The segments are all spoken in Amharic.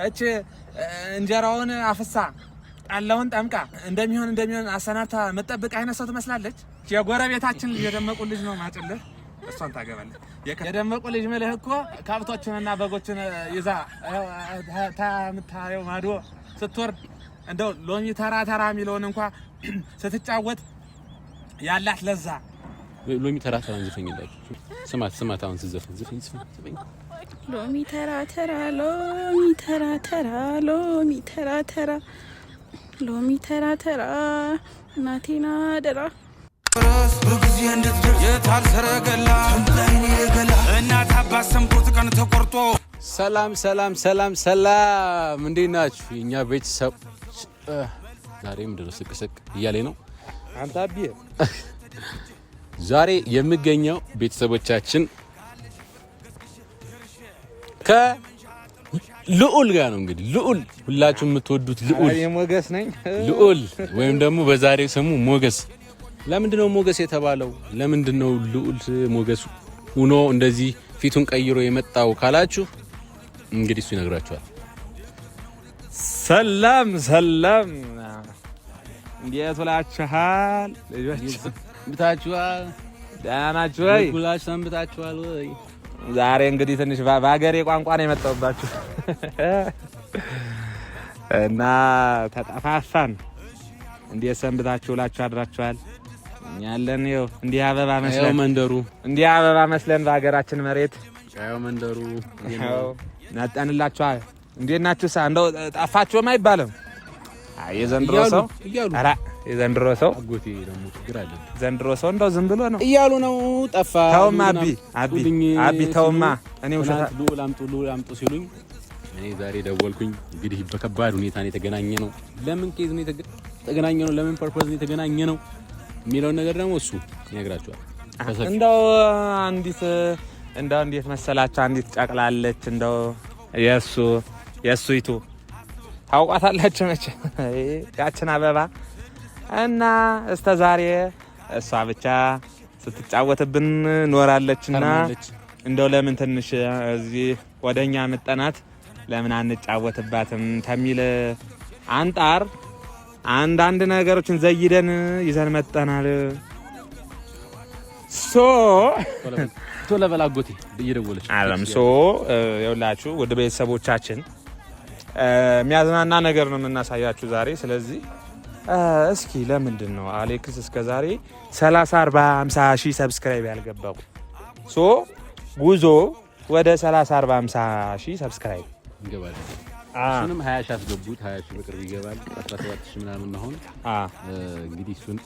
እቺ እንጀራውን አፍሳ ጣላውን ጠምቃ እንደሚሆን አሰናብታ መጠበቅ አይነት ሰው ትመስላለች። የጎረቤታችን የደመቁ ልጅ ነው ማጭልህ እሷን ታገባለች። የደመቁ ልጅ መልህ እኮ ከብቶችንና በጎችን ይዛ ታምታየው ማዶ ስትወርድ እንደው ሎሚ ተራ የሚለውን እንኳን ስትጫወት ያላት ለዛ ሎሚ ተራ እንዘፈኝላችሁ። ስማት አሁን ስትዘፍን ዘፈኝ ሎሚ ተራ ሎሚ ተራ ሎሚ ተራ ሎሚ ተራ እናቴና ደራ በጊዜ እንድትደርስ የታልሰረገላ ተምታይኔ ገላ እናት አባት ሰምቶት ቀን ተቆርጦ። ሰላም እንዴት ናችሁ የኛ ቤተሰብ? ዛሬም ድረስ ስቅስቅ እያለኝ ነው አንተ አቢ። ዛሬ የምገኘው ቤተሰቦቻችን ከልዑል ጋር ነው። እንግዲህ ልዑል ሁላችሁም የምትወዱት ልዑል ሞገስ ነኝ። ልዑል ወይም ደግሞ በዛሬው ስሙ ሞገስ። ለምንድነው ሞገስ የተባለው? ለምንድነው ልዑል ሞገስ ሆኖ እንደዚህ ፊቱን ቀይሮ የመጣው ካላችሁ እንግዲህ እሱ ይነግራችኋል። ሰላም እንዴት ውላችኋል ልጆች? ብታችኋል? ደህና ናችሁ ወይ? ሁላችሁ ሰንብታችኋል ወይ? ዛሬ እንግዲህ ትንሽ በአገሬ ቋንቋ ነው የመጣሁባችሁ እና ተጠፋፋን። እንዴት ሰንብታችሁ ውላችሁ አድራችኋል? ያለን ይኸው እንዲህ አበባ መስለን በአገራችን መሬት ሻው መንደሩ ይኸው ናጣንላችኋል። እንዴት ናችሁ? እንደው ጠፋችሁም አይባልም። የዘንድሮ ሰው አጎቴ ደግሞ ችግር አለ። ዘንድሮ ሰው እንደው ዝም ብሎ ነው እያሉ ነው። ጠፋ ተውማ አቢ ተውማ። እኔ ልዑል አምጡ ሲሉኝ እኔ ዛሬ ደወልኩኝ። እንግዲህ በከባድ ሁኔታ ነው የተገናኘ ነው። ለምን ኬዝ ነው የተገናኘ ነው? ለምን ፐርፖዝ ነው የተገናኘ ነው የሚለውን ነገር ደግሞ እሱ ይነግራችኋል። እንደው እንዴት መሰላችሁ? አንዲት ጨቅላለች እንደው የሱይቱ ታውቋታላችሁ መቼ ያችን አበባ እና እስከ ዛሬ እሷ ብቻ ስትጫወትብን ኖራለችና እንደው ለምን ትንሽ እዚህ ወደኛ መጠናት ለምን አንጫወትባትም ተሚል አንጣር አንዳንድ ነገሮችን ዘይደን ይዘን መጣናል። ቶሎ በላጎቴ እየደወለች ይኸውላችሁ ወደ ቤተሰቦቻችን የሚያዝናና ነገር ነው የምናሳያችሁ ዛሬ። ስለዚህ እስኪ ለምንድን ነው አሌክስ እስከዛሬ 30 40 50 ሺህ ሰብስክራይብ ያልገባው? ጉዞ ወደ 30 40 50 ሺህ ሰብስክራይብ እንገባለን። እሱንም 20 ሺህ አስገቡት። 20 ሺህ በቅርብ ይገባል። 17 ሺህ ምናምን ነው አሁን። እንግዲህ እሱን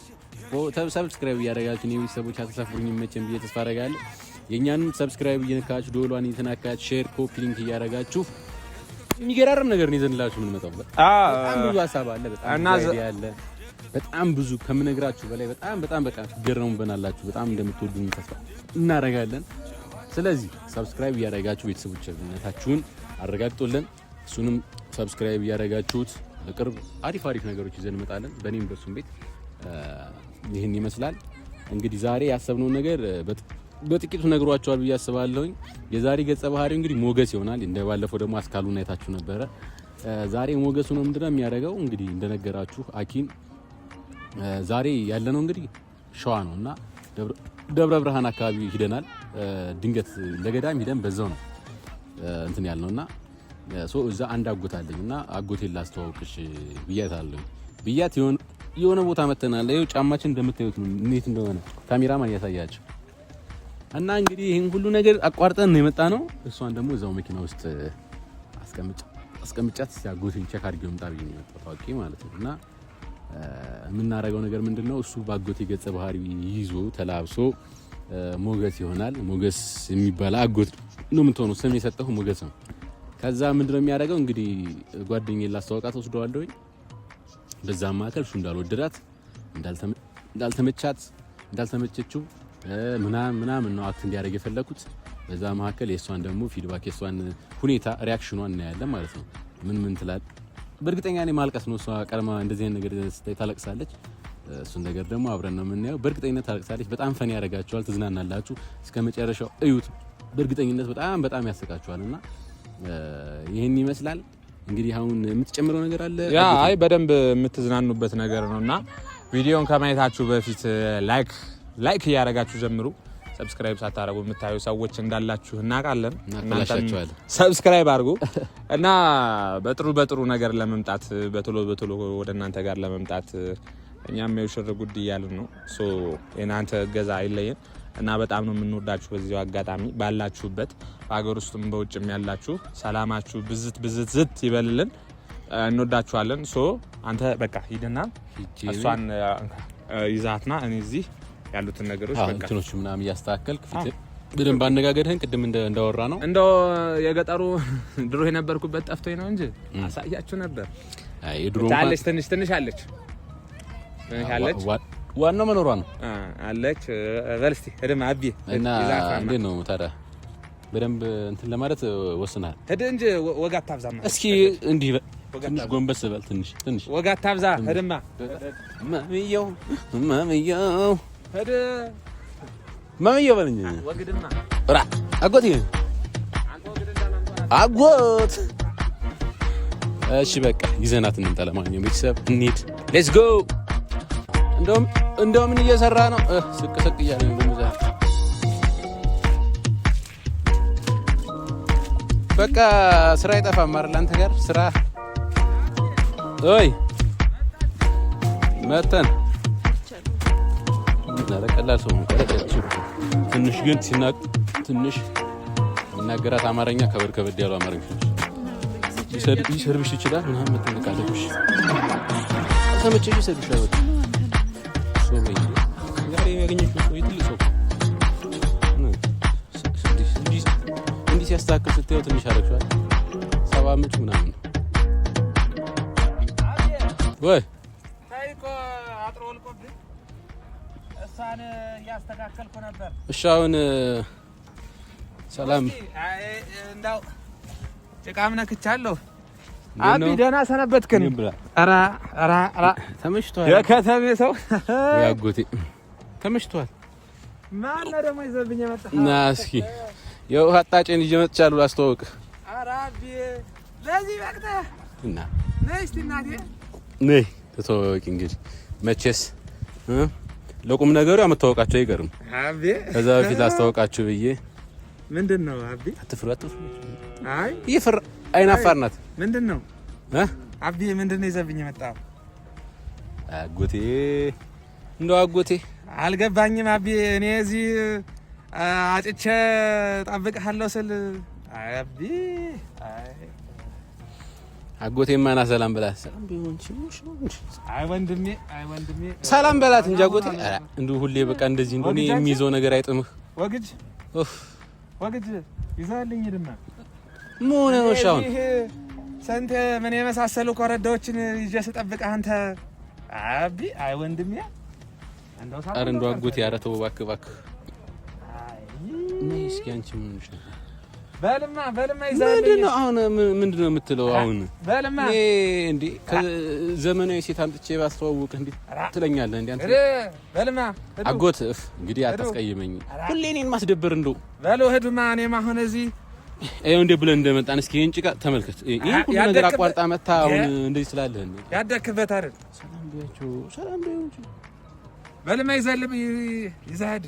ሰብስክራይብ እያደረጋችሁ ነው ቤተሰቦች አተሳፍሩኝ መቼም ብዬ ተስፋ አደርጋለሁ። የኛንም ሰብስክራይብ እየነካችሁ ደወሏን እየተናካችሁ ሼር ኮፒ ሊንክ እያደረጋችሁ የሚገራርም ነገር ነው ይዘንላችሁ ምን መጣው። በጣም ብዙ ሀሳብ አለ። በጣም ብዙ ከምነግራችሁ በላይ በጣም በቃ ትገረሙበናላችሁ። በጣም እንደምትወዱን ተስፋ እናደርጋለን። ስለዚህ ሰብስክራይብ እያደረጋችሁ ቤተሰቦቻችሁን አረጋግጡልን። እሱንም ሰብስክራይብ እያደረጋችሁት በቅርብ አሪፍ ነገሮች ይዘን እንመጣለን። በእኔም በሱም ቤት ይህን ይመስላል። እንግዲህ ዛሬ ያሰብነው ነገር በጥቂቱ ነግሯቸዋል ብዬ አስባለሁኝ። የዛሬ ገጸ ባህሪው እንግዲህ ሞገስ ይሆናል። እንደባለፈው ደግሞ አስካሉን አይታችሁ ነበረ። ዛሬ ሞገሱ ነው ምንድነው የሚያደርገው? እንግዲህ እንደነገራችሁ አኪን ዛሬ ያለነው እንግዲህ ሸዋ ነውና ደብረ ብርሃን አካባቢ ሂደናል። ድንገት ለገዳም ሂደን በዛው ነው እንትን ያልነውና እዛ አንድ አጎት አለኝና አጎቴን ላስተዋውቅሽ ብያት የሆነ ቦታ መተናል። ይኸው ጫማችን እንደምታዩት ነው እንዴት እንደሆነ ካሜራማን ያሳያችሁ እና እንግዲህ ይሄን ሁሉ ነገር አቋርጠን ነው የመጣ ነው። እሷን ደግሞ እዛው መኪና ውስጥ አስቀምጫት ሲያጎቴን ቼክ አድርጌው መጣ ብዬ ነው የመጣው ታውቂ ማለት ነው። እና የምናደርገው ነገር ምንድነው? እሱ ባጎቴ ገጸ ባህሪ ይዞ ተላብሶ ሞገስ ይሆናል። ሞገስ የሚባል አጎት ነው የምትሆነው። ስም የሰጠው ሞገስ ነው። ከዛ ምንድነው የሚያደርገው? እንግዲህ ጓደኛዬን ላስተዋውቃት ወስደዋለሁኝ። በዛ ማከል እሱ እንዳልወደዳት እንዳልተመቸችው ምናምን ነው አክት እንዲያደርግ የፈለኩት። በዛ መካከል የሷን ደግሞ ፊድባክ የሷን ሁኔታ ሪአክሽኗን እናያለን ማለት ነው። ምን ትላል? በእርግጠኛ ነኝ ማልቀስ ነው። እሷ ቀድማ እንደዚህ ነገር ታለቅሳለች። እሱን ነገር ደግሞ አብረን ነው የምናየው። በእርግጠኝነት ታለቅሳለች። በጣም ፈን ያደርጋችኋል። ትዝናናላችሁ። እስከመጨረሻው እዩት። በእርግጠኝነት በጣም ያስቃችኋልና ይሄን ይመስላል። እንግዲህ አሁን የምትጨምረው ነገር አለ? ያ አይ በደንብ የምትዝናኑበት ነገር ነውና ቪዲዮን ከማየታችሁ በፊት ላይክ እያደረጋችሁ ጀምሩ። ሰብስክራይብ ሳታረጉ የምታዩ ሰዎች እንዳላችሁ እናውቃለን። እናንተም ሰብስክራይብ አድርጉ እና በጥሩ ነገር ለመምጣት በቶሎ ወደ እናንተ ጋር ለመምጣት እኛም የውሽር ጉድ እያልን ነው። ሶ የናንተ እገዛ አይለየን እና በጣም ነው የምንወዳችሁ። በዚሁ አጋጣሚ ባላችሁበት በአገር ውስጥም በውጭም ያላችሁ ሰላማችሁ ብዝት ይበልልን። እንወዳችኋለን። ሶ አንተ በቃ ሂድና እሷን ይዛትና እኔ እዚህ ያሉትን ነገሮች በቃ እንትኖች ምናምን ያስተካከልክ ፊት በደንብ አነጋገርህን ቅድም እንዳወራ ነው እንደው የገጠሩ ድሮ የነበርኩበት ጠፍቶኝ ነው እንጂ አሳያችሁ ነበር። አይ ድሮ ታለች ትንሽ አለች ዋናው መኖሯ ነው አለች። በልስቲ እድም አቢ እና እንዴት ነው ታዲያ በደንብ እንትን ለማለት ወስናል። ሄድ እንጂ ወጋ ታብዛማ እስኪ እንዲህ ትንሽ ጎንበስ በል ትንሽ ወጋ ታብዛ ሄድማ ማሚያው ሄድ ማሚያው በልኝ ወግድማ ራ አጎት እሺ በቃ ይዘናት እንምጣ። ለማንኛውም ቤተሰብ እንሂድ። ሌትስ ጎ። እንደውም ምን እየሰራ ነው? ስቅ እያለ ነው ደግሞ ዛሬ። በቃ ስራ አይጠፋም አይደል? አንተ ጋር ስራ ኦይ መተን ቀላል ሰው ትንሽ ግን ትንሽ የሚናገራት አማርኛ ከበድ ያለው አማርኛ ይሰርብሽ ይችላል ምናምን መጠንቀቅ አለብሽ። ተመቸሽ ይሰርብሽ አይወጥ ሰው ነው ጋር ያገኘሽ ነው ይጥል ሰው እንዲህ ሲያስተካክል ስትየው ትንሽ አረግሻል 70 ዓመት ምናምን ወይ ታይቆ አጥሮልቆብ እሳን ያስተካከልኩ ነበር። እሺ አሁን ሰላም እንዳው ጭቃም ነክቻለሁ። አቢ ደህና ሰነበትከን? ኧረ ተመሽቷል። የከተሜ ሰው ያጎቴ ተመሽቷል። ማን ነው ደግሞ ይዘብኝ መጣ? እና እስኪ የውሃ አጣጬን ይዤ መጥቻለሁ። አስተዋውቅ። ኧረ አቢ ለዚህ በቅተ እና ነይ እስቲ እናቴ ነይ ተተዋወቂ። እንግዲህ መቼስ ለቁም ነገሩ ያመታወቃቸው አይቀርም። አቢ ከዛ በፊት አስተዋውቃችሁ ብዬ ምንድነው? አቢ አትፍሩ። አይ ይፈራ አይናፋር ናት። ምንድነው? አቢ ምንድነው ይዘብኝ መጣው? አጎቴ እንደው አጎቴ አልገባኝም። አቢ እኔ እዚህ አጭቼ ጠብቅሃለሁ ስል አቢ አጎቴ ማና ሰላም በላት። ሰላም ቢሆን አይ ወንድሜ ሰላም በላት እንጂ አጎቴ እንደው ሁሌ በቃ እንደዚህ እንደሆነ የሚይዘው ነገር አይጥምህ። ወግጅ ይዛልኝ ድማ ምን ነው ሻውን ሰንተ ምን የመሳሰሉ ኮረዳዎችን ይዤ ስጠብቅ አንተ አቢ አይ ወንድሜ እንደው አጎቴ ኧረ ተው እባክህ ነይ እስኪ አንቺ ምን ነው በልማ ይዛልኝ አሁን ምንድነው የምትለው? አሁን በልማ እንዴ ከዘመናዊ ሴት አምጥቼ ባስተዋውቅህ እንዴ ትለኛለህ? እንዴ አንተ በልማ አጎት እንግዲህ አታስቀይመኝ። ሁሌ እኔን ማስደበር እንደው በለው ሄዱማ እኔማ አሁን እዚህ ይሄው እንደ ብለን እንደመጣን እስኪ ይሄን ጭቃ ተመልከት። ይሄ ሁሉ ነገር አቋርጣ መታ አሁን እንደዚህ ስላለህ እንዴ ያደክበት አይደል? ሰላም ቢያችሁ በልማ ይዛድ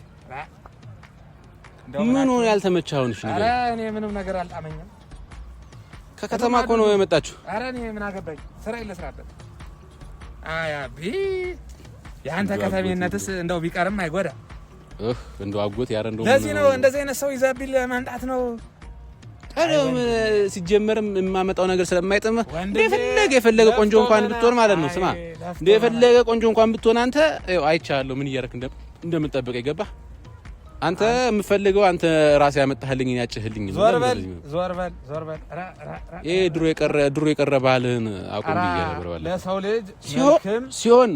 ምን ሆነ ያልተመቻውንሽ ነገር? አረ እኔ ምንም ነገር አልጣመኝም። ከከተማ እኮ ነው የመጣችሁ። አረ እኔ ምን አገባኝ? ስራ ይለስራበት። አይ አቢ ያንተ ከተሜነትስ እንደው ቢቀርም አይጎዳ። እንደው አጎት ያረ እንደው ለዚህ ነው እንደዚህ አይነት ሰው ይዛቢል ማንጣት ነው። ታዲያም ሲጀመርም የማመጣው ነገር ስለማይጥምህ የፈለገ ቆንጆ እንኳን ብትሆን ማለት ነው። ስማ የፈለገ ቆንጆ እንኳን ብትሆን አንተ አይቻለሁ ምን እያደረክ እንደምትጠብቅ ይገባህ። አንተ የምፈልገው አንተ ራስህ ያመጣህልኝ ያጭህልኝ ነው። ዞር በል ይሄ ድሮ የቀረ ባህልህን አቁም ብያለሁ። ለሰው ልጅ ሲሆን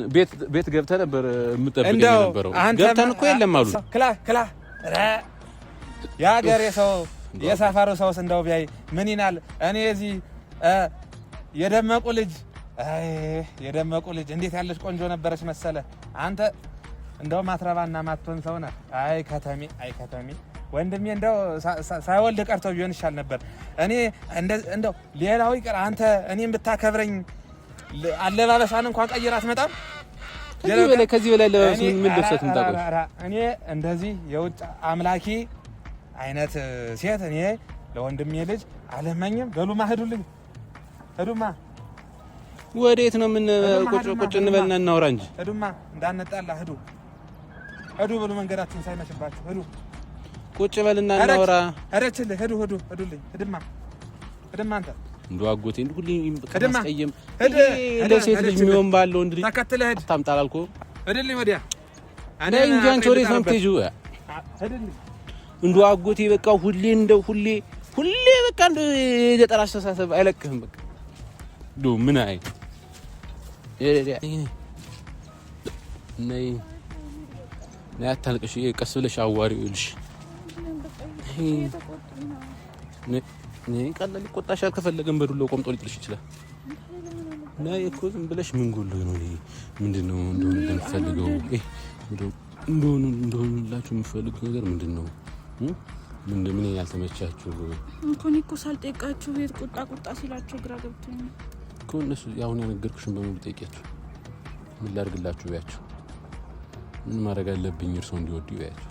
ቤት ገብተህ ነበር የምጠብቀኝ ነበረው። ገብተን እኮ የለም አሉ ክላ የሀገሬ ሰው የሰፈሩ ሰውስ እንደው ቢያይ ምን ይናል? እኔ እዚህ የደመቁ ልጅ እንዴት ያለች ቆንጆ ነበረች መሰለ አንተ እንደው ማትረባና ማትሆን ሰው ነህ። አይ ከተሜ ወንድሜ እንደው ሳይወልድ ቀርቶ ቢሆን ይሻል ነበር። እኔ እንደው ሌላው ይቀር አንተ እኔን ብታከብረኝ አለባበሳን እንኳን ቀይራ አትመጣም። ከዚህ በላይ ለባበስ ምን ልብሰት እንታቆይ። እኔ እንደዚህ የውጭ አምላኪ አይነት ሴት እኔ ለወንድሜ ልጅ አለማኝም። በሉማ ሄዱልኝ፣ ሄዱማ። ወዴት ነው? ምን ቁጭ እንበልና እናውራ እንጂ። ሄዱማ እንዳንጣላ ሄዱ፣ ሄዱ። በሉ መንገዳችሁን ሳይመሽባችሁ ሄዱ። ቁጭ በልና እናውራ። ሄደችልህ። ሄዱ፣ ሄዱ፣ ሄዱልኝ። ሄድማ፣ ሄድማ። አንተ እንደው አጎቴ እንደው ሁሌ ከማስቀየም እንደ ሴት ልጅ የሚሆን ባለው እንዴ ተከትለህ ሄድ። ታምጣል አልኩህ። ሄድልኝ ወዲያ። እኔ እንጂ አንቺ ወዴት ነው የምትሄጂው? ሄድልኝ። እንደው አጎቴ በቃ ሁሌ በቃ እንደው የገጠር አስተሳሰብ አይለቅህም። በቃ እንደው ምን አይ ነይ አታልቅሽ። ቀስ ብለሽ አዋሪው ይልሽ ነይ ቀላል ይቆጣሻል። ከፈለገም በዱላው ቆምጦ ሊጥልሽ ይችላል። ነይ እኮ ዝም ብለሽ ምን ጎሎ ነው? ምንድነው እንደሆነ የምትፈልገው? እንደሆነላችሁ የምትፈልጉት ነገር ምንድነው? ምን ያልተመቻችሁ እኮ ሳልጠይቃችሁ ቤት ቁጣ ሲላችሁ ግራ ገብቶኝ እኮ እነሱ ያሁን ያነገርኩሽን በሙሉ ጠይቂያችሁ ምን ላድርግላችሁ ቢያችሁ ምን ማድረግ አለብኝ እርሶ እንዲወዱ ቢያችሁ።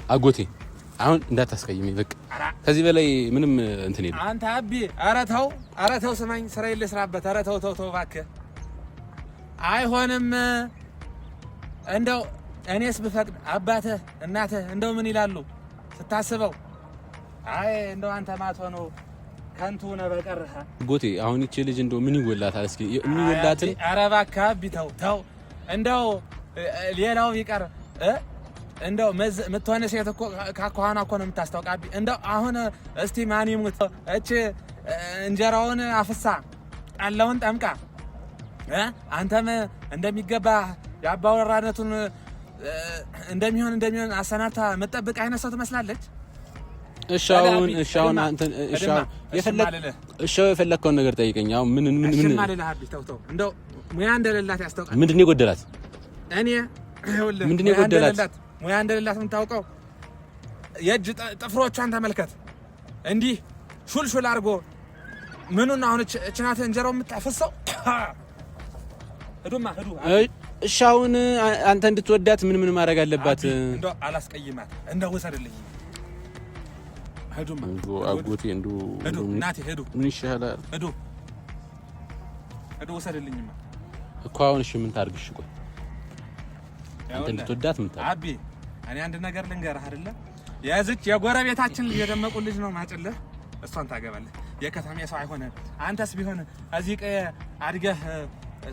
አጎቴ አሁን እንዳታስቀይመኝ በቃ ከዚህ በላይ ምንም እንትን የለም። አንተ አቢ ኧረ ተው ስማኝ፣ ስራዬን ልስራበት። ኧረ ተው እባክህ አይሆንም። እንደው እኔስ ብፈቅድ አባትህ እናትህ እንደው ምን ይላሉ ስታስበው? አይ እንደው አንተ ማትሆኖ ከንቱ ነው በቀርህ። ጎቴ አሁን እቺ ልጅ እንደው ምን ይወላታል? እስኪ የሚወላትን ኧረ እባክህ አቢ ተው። እንደው ሌላው ቢቀር እንደው ምትሆነ ሴት እኮ ካኳና እኮ ነው የምታስታውቅ። አቢ እንደው አሁን እስቲ ማን ይሙት እቺ እንጀራውን አፍሳ ጣላውን ጠምቃ አንተም እንደሚገባ የአባወራነቱን እንደሚሆን አሰናብታ መጠበቅ አይነት ሰው ትመስላለች። እሻውን አንተ የፈለከውን ነገር ጠይቀኝ። አሁን ምን ማለት አቢ ተው እንደው ሙያ እንደሌላት ያስታውቃል። ምንድነው የጎደላት? እኔ ይኸውልህ ምንድነው የጎደላት? ሙያ እንደሌላት የምታውቀው የእጅ ጥፍሮቿን ተመልከት። እንዲህ ሹልሹል አድርጎ ምኑን አሁን እችናት እንጀራው የምታፈሰው። ሄዱ እሻውን አንተ እንድትወዳት ምን ማድረግ አለባት? እንደው አላስቀይማት እንደው ወሰድልኝ። ሄዱማ አጎቴ እንደው እናቴ ሄዱ ምን ይሻላል? ሄዱ ወሰድልኝማ እኮ አሁን እሺ ምን ታርግሽ? ቆይ አንተ እንድትወዳት ምን ታርግ? አቢ እኔ አንድ ነገር ልንገርህ አይደለ? የዚች የጎረቤታችን የደመቁ ልጅ ነው ማጭልህ። እሷን ታገባለህ። የከተማ ሰው አይሆንም። አንተስ ቢሆን እዚህ ቀየ አድገህ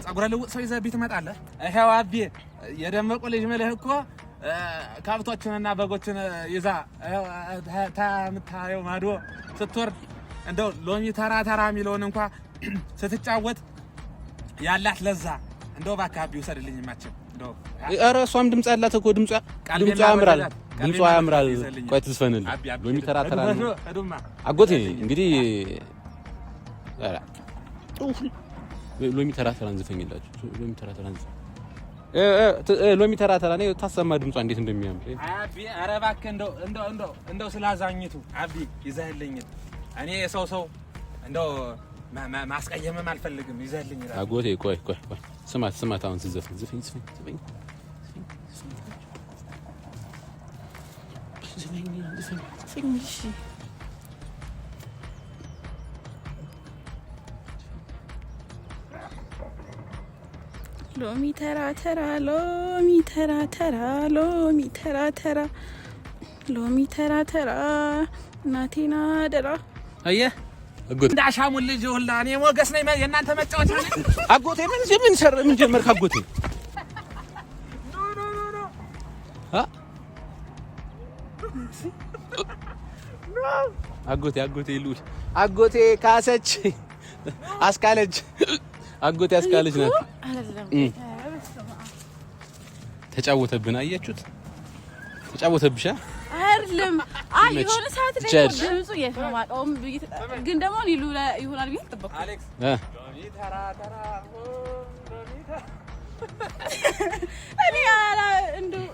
ጸጉረ ልውጥ ሰው ይዘህ ትመጣለህ። ይሄው አቢ የደመቁ ልጅ መልህ እኮ ካብቶችንና በጎችን ይዛ ታምታየው ማዶ ስትወርድ እንደው ሎሚ ተራ የሚለውን እንኳን ስትጫወት ያላት ለዛ እንደው ባካቢ ወሰድልኝ ማችን እንደው ኧረ እሷም ድምጽ ያላት እኮ ድምጿ ያምራል። ቆይ ትዝፈንልኝ ሎሚ ተራ አጎቴ እንግዲህ ኧረ ሎሚ ተራ እንዝፈኝላችሁ። ሎሚ ተራ ነው ታሰማ ድምጿ እንዴት እንደሚያምር አቢ። ኧረ እባክህ እንደው ስላዛኝቱ አቢ ይዘህልኝ። እኔ ሰው እንደው ማስቀየምም አልፈልግም። ይዘህልኝ አጎቴ። ቆይ ስማት አሁን ዝፈኝ ሎሚ ተራ እናቴና ደራ አየህ አጎቴ እንዳሻሙል ልጅ ሁላ እኔ ሞገስ ነኝ የእናንተ መጫወቻ ነኝ። አጎቴ ምን ጀመርክ አጎቴ? አጎቴ ይሉል አጎቴ ካሰች አስካለች ናት። ተጫወተብን። አያችሁት? ተጫወተብሻ አይደለም። የሆነ ሰዓት ላይ ድምፁ የማውቀውም ግን ደግሞ ይሆናል ብዬ ተጠበቅኩ። አሌክስ እኔ እንደው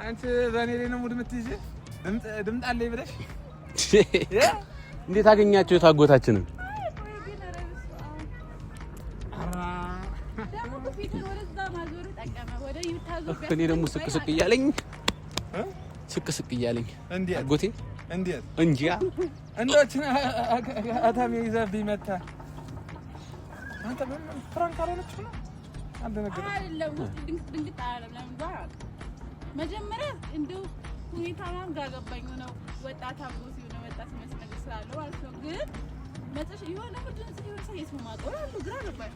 አንቺ በእኔ ላይ ነው ሙድ የምትይዥ? ድምፅ አለኝ ብለሽ እንዴት አገኛቸው ታጎታችንን? እኔ ደግሞ ስቅስቅ እያለኝ አጎቴ እንዴት እንጂ እንደችን አታም ይዘብኝ መታ አንተ ምን ፍራንክ አለች ነው አንተ ነገር አይደለም ድንግጥ አይደለም ለምን ጋር መጀመሪያ እንደው ሁኔታውን ጋገባኝ ነው ወጣት አጎቴ ነው ወጣት መስነግ ስላለው ማለት ነው ግን መጥሽ የሆነ ምንድን ነው ሰው የስማማው አሉ ግራ ነበር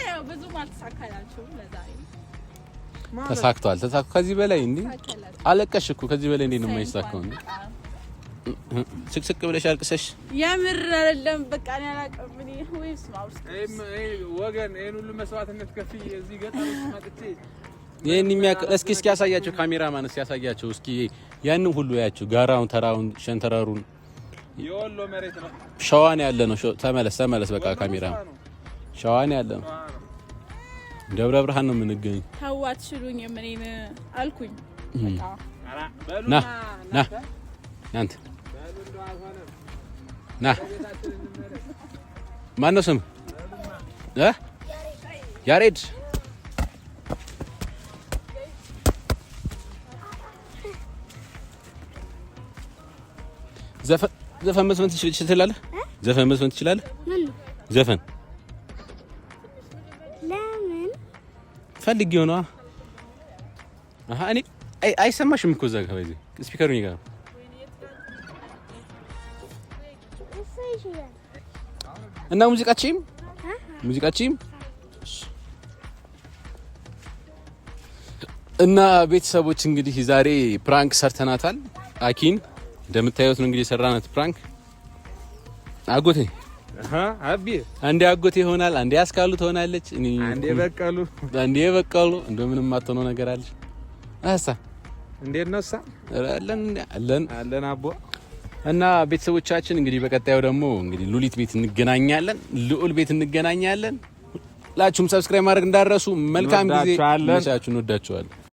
ያው ብዙ ማልተሳካላችሁ ለዛሬ ተሳክቷል ከዚህ በላይ እንዴ አለቀሽ እኮ ከዚህ በላይ እንዴ ነው የማይሳካው እንዴ ስቅስቅ ብለሽ አልቅሰሽ የምር አይደለም በቃ እኔ አላውቅም እኔ ወይስ ማውስ ወገን ይሄን ሁሉ መስዋዕትነት ከፍ እዚህ ገጠር መጥቼ ይሄን የሚያቀል እስኪ ያሳያቸው ካሜራማን ያሳያቸው እስኪ ያንን ሁሉ ያያቸው ጋራውን ተራውን ሸንተረሩን የወሎ መሬት ነው ሸዋን ያለ ነው ተመለስ በቃ ካሜራማን ሻዋን ያለ ነው ደብረ ብርሃን ነው የምንገኝ ታዋት ሽሉኝ የምኔን አልኩኝ በቃ ና አንተ ና ማን ነው ስም ያሬድ ዘፈን መስፈን ትችላለህ ዘፈን መስፈን ትችላለህ ዘፈን ፈልጊው ነው እኔ አይሰማሽም እኮ እዛ ጋር በዚህ ስፒከሩን ይጋር እና ሙዚቃችም እና ቤተሰቦች እንግዲህ ዛሬ ፕራንክ ሰርተናታል አኪን እንደምታዩት ነው እንግዲህ ሰራናት ፕራንክ አጎቴ አቢ አንዴ አጎቴ ይሆናል አንዴ አስካሉ ትሆናለች አንዴ በቀሉ እንደምንም ማተነው ነገር አለ አሳ እንዴት ነው ሳ አለን አቦ እና ቤተሰቦቻችን እንግዲህ በቀጣዩ ደግሞ እንግዲህ ሉሊት ቤት እንገናኛለን ልዑል ቤት እንገናኛለን ሁላችሁም ሰብስክራይብ ማድረግ እንዳትረሱ መልካም ጊዜ መቻችሁ እንወዳችኋለን